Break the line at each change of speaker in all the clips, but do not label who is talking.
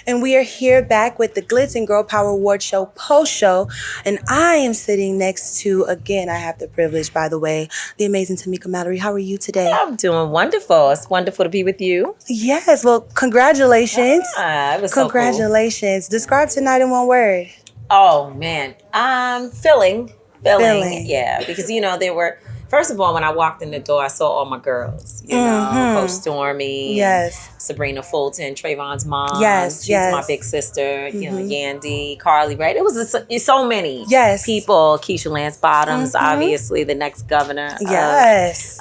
And we are here back with the Glitz Girlpower Awards show post-show. And I am sitting next to, again, I have the privilege, by the way, the amazing Tamika Mallory. How are you today?
I'm doing wonderful. It's wonderful to be with you.
Yes, well, congratulations.
It was
Congratulations.
So cool.
Describe tonight in one word.
Oh, man. Filling.
Filling.
Yeah, because, there were... First of all, when I walked in the door, I saw all my girls, Coach Stormy,
yes,
Sabrina Fulton, Trayvon's mom.
Yes,
she's my big sister, Yandy, Carly, right? It was so many people. Keisha Lance Bottoms, obviously the next governor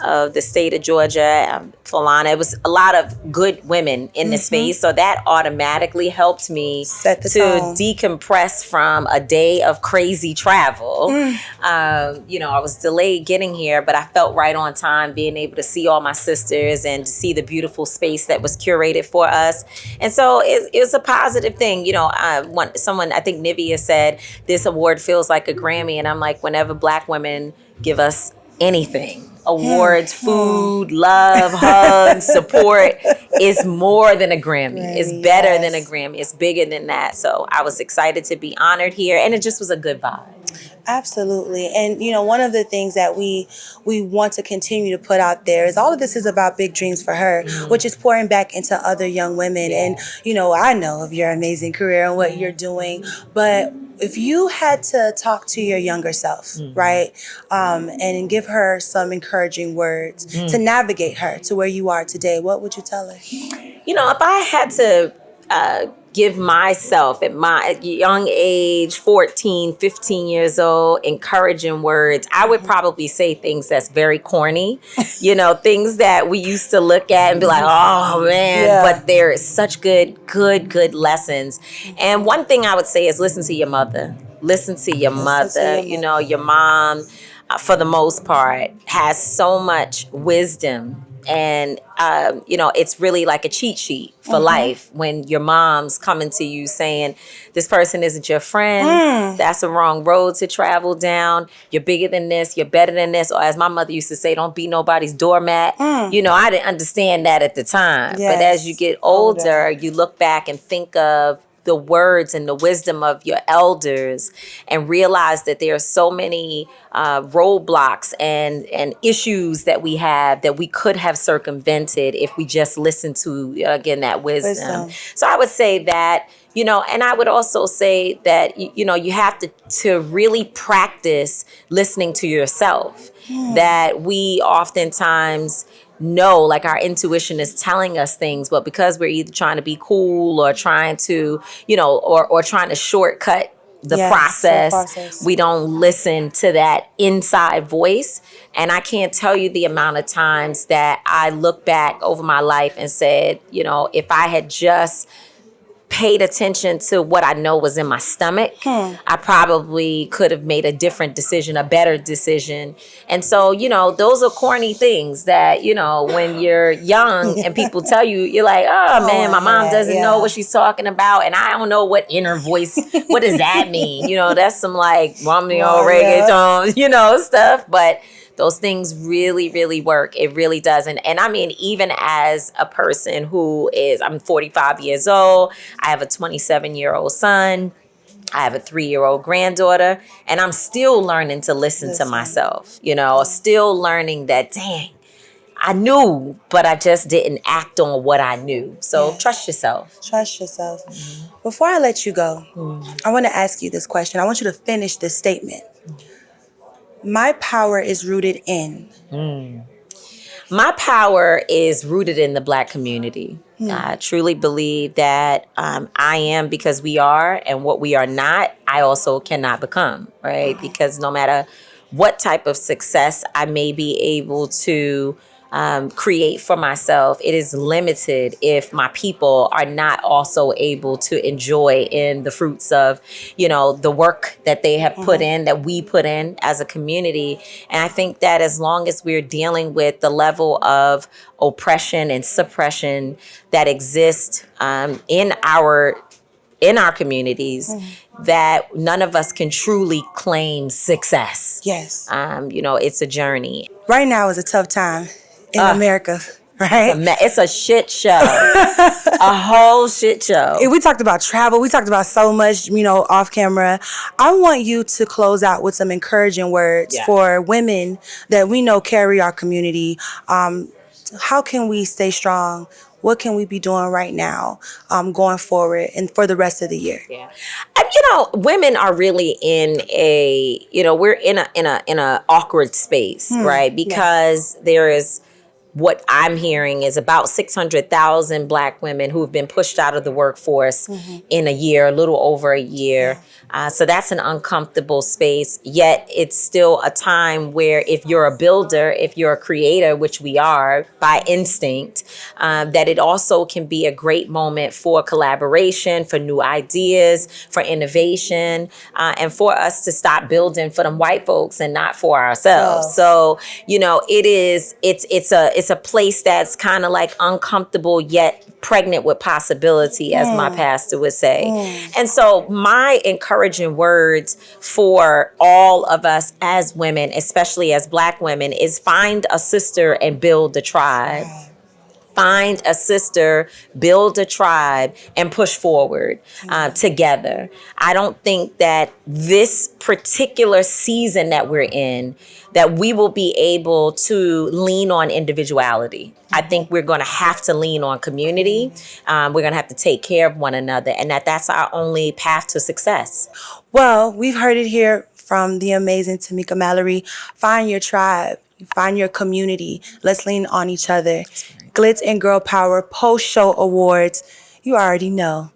of the state of Georgia, Falana. It was a lot of good women in the space, so that automatically helped me to decompress from a day of crazy travel. I was delayed getting here, but I felt right on time being able to see all my sisters and to see the beautiful space that was curated for us. And so it was a positive thing. Someone, I think Nivea said, this award feels like a Grammy. And I'm like, whenever Black women give us anything, awards, food, love, hugs, support, is more than a Grammy. Right, it's better than a Grammy. It's bigger than that. So I was excited to be honored here, and it just was a good vibe.
Absolutely. And, one of the things that we want to continue to put out there is all of this is about big dreams for her, which is pouring back into other young women. And, I know of your amazing career and what you're doing, but if you had to talk to your younger self, right, and give her some encouraging words to navigate her to where you are today, what would you tell her?
If I had to give myself at my young age, 14, 15 years old, encouraging words, I would probably say things that's very corny, things that we used to look at and be like, oh man, but there is such good lessons. And one thing I would say is listen to your mother. Listen to your mother. Your mom, for the most part, has so much wisdom. And, it's really like a cheat sheet for life when your mom's coming to you saying, this person isn't your friend. That's a wrong road to travel down. You're bigger than this. You're better than this. Or as my mother used to say, don't be nobody's doormat. I didn't understand that at the time. But as you get older, you look back and think of the words and the wisdom of your elders and realize that there are so many roadblocks and issues that we have that we could have circumvented if we just listened to, again, that wisdom. So I would say that, and I would also say that, you have to really practice listening to yourself, that we oftentimes know, like our intuition is telling us things, but because we're either trying to be cool or trying to, or trying to shortcut the process, we don't listen to that inside voice. And I can't tell you the amount of times that I look back over my life and said, if I had just paid attention to what I know was in my stomach, I probably could have made a different decision, a better decision. And so, those are corny things that, when you're young and people tell you, you're like, oh man, my mom doesn't know what she's talking about. And I don't know what inner voice, what does that mean? That's some like Romeo reggaeton, stuff. But those things really, really work. It really does. And I mean, even as a person I'm 45 years old, I have a 27-year-old son, I have a 3-year-old granddaughter, and I'm still learning to listen to myself, still learning that, dang, I knew, but I just didn't act on what I knew. So trust yourself.
Trust yourself. Before I let you go, I want to ask you this question. I want you to finish this statement. My power is rooted in.
My power is rooted in the Black community. I truly believe that I am because we are, and what we are not, I also cannot become, right? Because no matter what type of success I may be able to create for myself, it is limited if my people are not also able to enjoy in the fruits of, the work that they have put in, that we put in as a community. And I think that as long as we're dealing with the level of oppression and suppression that exists in our communities, that none of us can truly claim success.
Yes.
It's a journey.
Right now is a tough time in America, right?
It's a shit show. A whole shit show.
We talked about travel. We talked about so much, off camera. I want you to close out with some encouraging words for women that we know carry our community. How can we stay strong? What can we be doing right now, going forward and for the rest of the year?
Yeah, women are really in we're in a awkward space, right? Because there is. What I'm hearing is about 600,000 Black women who have been pushed out of the workforce in a year, a little over a year. So that's an uncomfortable space. Yet it's still a time where if you're a builder, if you're a creator, which we are by instinct, that it also can be a great moment for collaboration, for new ideas, for innovation, and for us to stop building for them white folks and not for ourselves. So, it's a place that's kind of like uncomfortable yet pregnant with possibility, as my pastor would say. And so my encouraging words for all of us as women, especially as Black women, is find a sister and build a tribe. Find a sister, build a tribe, and push forward together. I don't think that this particular season that we're in, that we will be able to lean on individuality. I think we're going to have to lean on community. We're going to have to take care of one another, and that's our only path to success.
Well, we've heard it here from the amazing Tamika Mallory. Find your tribe. Find your community. Let's lean on each other. Glitz and Girl Power post-show awards. You already know.